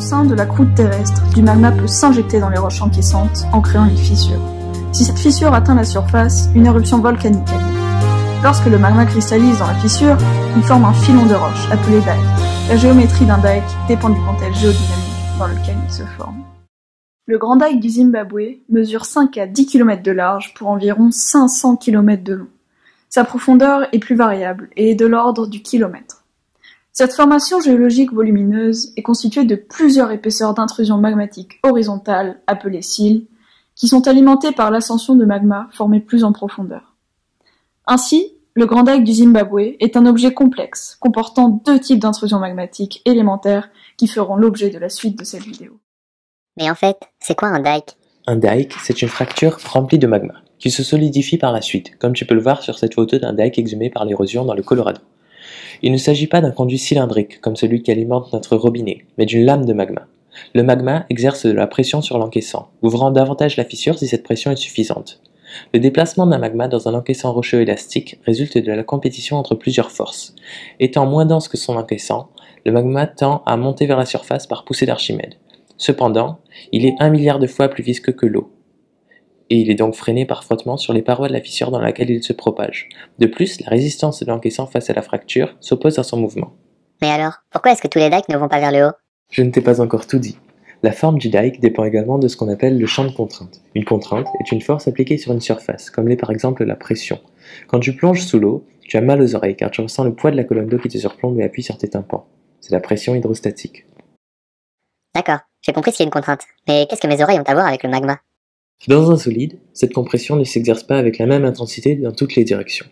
Au sein de la croûte terrestre, du magma peut s'injecter dans les roches encaissantes en créant une fissure. Si cette fissure atteint la surface, une éruption volcanique a lieu. Lorsque le magma cristallise dans la fissure, il forme un filon de roche appelé dike. La géométrie d'un dike dépend du contexte géodynamique dans lequel il se forme. Le Grand Dike du Zimbabwe mesure 5 à 10 km de large pour environ 500 km de long. Sa profondeur est plus variable et est de l'ordre du kilomètre. Cette formation géologique volumineuse est constituée de plusieurs épaisseurs d'intrusion magmatique horizontale, appelées cils, qui sont alimentées par l'ascension de magma formé plus en profondeur. Ainsi, le Grand Dike du Zimbabwe est un objet complexe, comportant deux types d'intrusions magmatiques élémentaires qui feront l'objet de la suite de cette vidéo. Mais en fait, c'est quoi un dike? Un dike, c'est une fracture remplie de magma, qui se solidifie par la suite, comme tu peux le voir sur cette photo d'un dike exhumé par l'érosion dans le Colorado. Il ne s'agit pas d'un conduit cylindrique, comme celui qui alimente notre robinet, mais d'une lame de magma. Le magma exerce de la pression sur l'encaissant, ouvrant davantage la fissure si cette pression est suffisante. Le déplacement d'un magma dans un encaissant rocheux élastique résulte de la compétition entre plusieurs forces. Étant moins dense que son encaissant, le magma tend à monter vers la surface par poussée d'Archimède. Cependant, il est 1 milliard de fois plus visqueux que l'eau, et il est donc freiné par frottement sur les parois de la fissure dans laquelle il se propage. De plus, la résistance de l'encaissant face à la fracture s'oppose à son mouvement. Mais alors, pourquoi est-ce que tous les dikes ne vont pas vers le haut? Je ne t'ai pas encore tout dit. La forme du dike dépend également de ce qu'on appelle le champ de contrainte. Une contrainte est une force appliquée sur une surface, comme l'est par exemple la pression. Quand tu plonges sous l'eau, tu as mal aux oreilles car tu ressens le poids de la colonne d'eau qui te surplombe et appuie sur tes tympans. C'est la pression hydrostatique. D'accord, j'ai compris s'il y a une contrainte. Mais qu'est-ce que mes oreilles ont à voir avec le magma? Dans un solide, cette compression ne s'exerce pas avec la même intensité dans toutes les directions.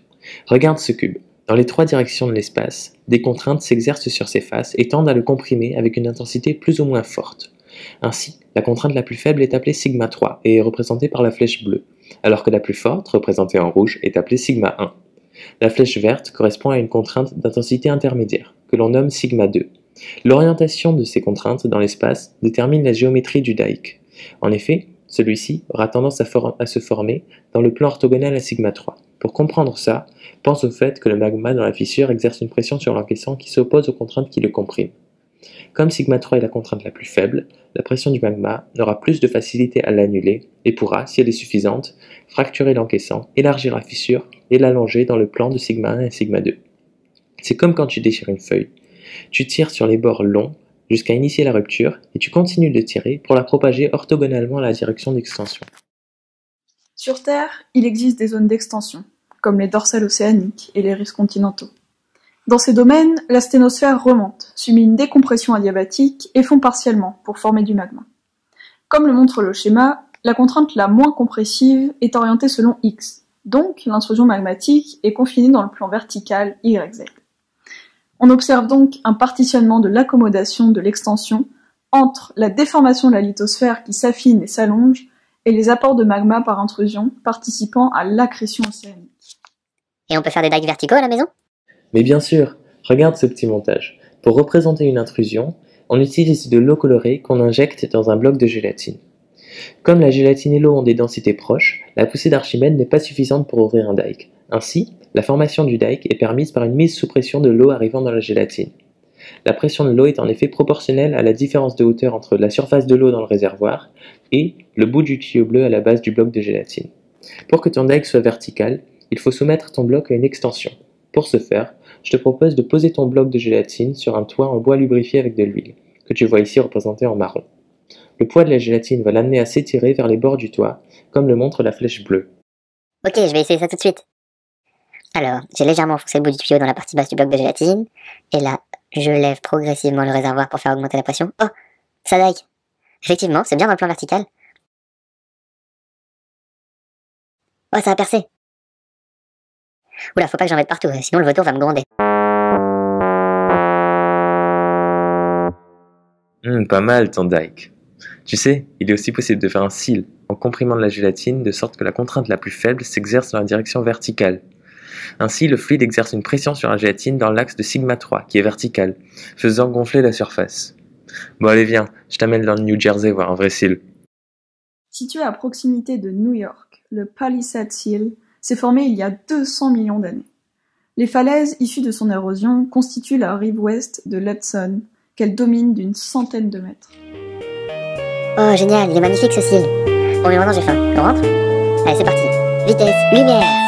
Regarde ce cube. Dans les trois directions de l'espace, des contraintes s'exercent sur ses faces et tendent à le comprimer avec une intensité plus ou moins forte. Ainsi, la contrainte la plus faible est appelée sigma 3 et est représentée par la flèche bleue, alors que la plus forte, représentée en rouge, est appelée sigma 1. La flèche verte correspond à une contrainte d'intensité intermédiaire, que l'on nomme sigma 2. L'orientation de ces contraintes dans l'espace détermine la géométrie du dike. En effet, celui-ci aura tendance à se former dans le plan orthogonal à sigma 3. Pour comprendre ça, pense au fait que le magma dans la fissure exerce une pression sur l'encaissant qui s'oppose aux contraintes qui le compriment. Comme sigma 3 est la contrainte la plus faible, la pression du magma aura plus de facilité à l'annuler et pourra, si elle est suffisante, fracturer l'encaissant, élargir la fissure et l'allonger dans le plan de sigma 1 et sigma 2. C'est comme quand tu déchires une feuille. Tu tires sur les bords longs jusqu'à initier la rupture et tu continues de tirer pour la propager orthogonalement à la direction d'extension. Sur Terre, il existe des zones d'extension, comme les dorsales océaniques et les risques continentaux. Dans ces domaines, la sténosphère remonte, subit une décompression adiabatique et fond partiellement pour former du magma. Comme le montre le schéma, la contrainte la moins compressive est orientée selon X, donc l'intrusion magmatique est confinée dans le plan vertical YZ. On observe donc un partitionnement de l'accommodation de l'extension entre la déformation de la lithosphère qui s'affine et s'allonge et les apports de magma par intrusion participant à l'accrétion océanique. Et on peut faire des dikes verticaux à la maison? Mais bien sûr, regarde ce petit montage. Pour représenter une intrusion, on utilise de l'eau colorée qu'on injecte dans un bloc de gélatine. Comme la gélatine et l'eau ont des densités proches, la poussée d'Archimède n'est pas suffisante pour ouvrir un dike. Ainsi, la formation du dike est permise par une mise sous pression de l'eau arrivant dans la gélatine. La pression de l'eau est en effet proportionnelle à la différence de hauteur entre la surface de l'eau dans le réservoir et le bout du tuyau bleu à la base du bloc de gélatine. Pour que ton dike soit vertical, il faut soumettre ton bloc à une extension. Pour ce faire, je te propose de poser ton bloc de gélatine sur un toit en bois lubrifié avec de l'huile, que tu vois ici représenté en marron. Le poids de la gélatine va l'amener à s'étirer vers les bords du toit, comme le montre la flèche bleue. Ok, je vais essayer ça tout de suite. Alors, j'ai légèrement enfoncé le bout du tuyau dans la partie basse du bloc de gélatine, et là, je lève progressivement le réservoir pour faire augmenter la pression. Oh, ça dike. Effectivement, c'est bien dans le plan vertical. Oh, ça a percé. Oula, faut pas que j'en mette partout, sinon le vautour va me gronder. Pas mal ton dike. Tu sais, il est aussi possible de faire un cil en comprimant la gélatine de sorte que la contrainte la plus faible s'exerce dans la direction verticale. Ainsi, le fluide exerce une pression sur la gélatine dans l'axe de sigma 3, qui est vertical, faisant gonfler la surface. Bon allez viens, je t'amène dans le New Jersey voir un vrai cil. Situé à proximité de New York, le Palisade Seal s'est formé il y a 200 millions d'années. Les falaises issues de son érosion constituent la rive ouest de l'Hudson, qu'elle domine d'une centaine de mètres. Oh, génial, il est magnifique ce cil. Bon, mais maintenant j'ai faim. On rentre? Allez, c'est parti. Vitesse, lumière!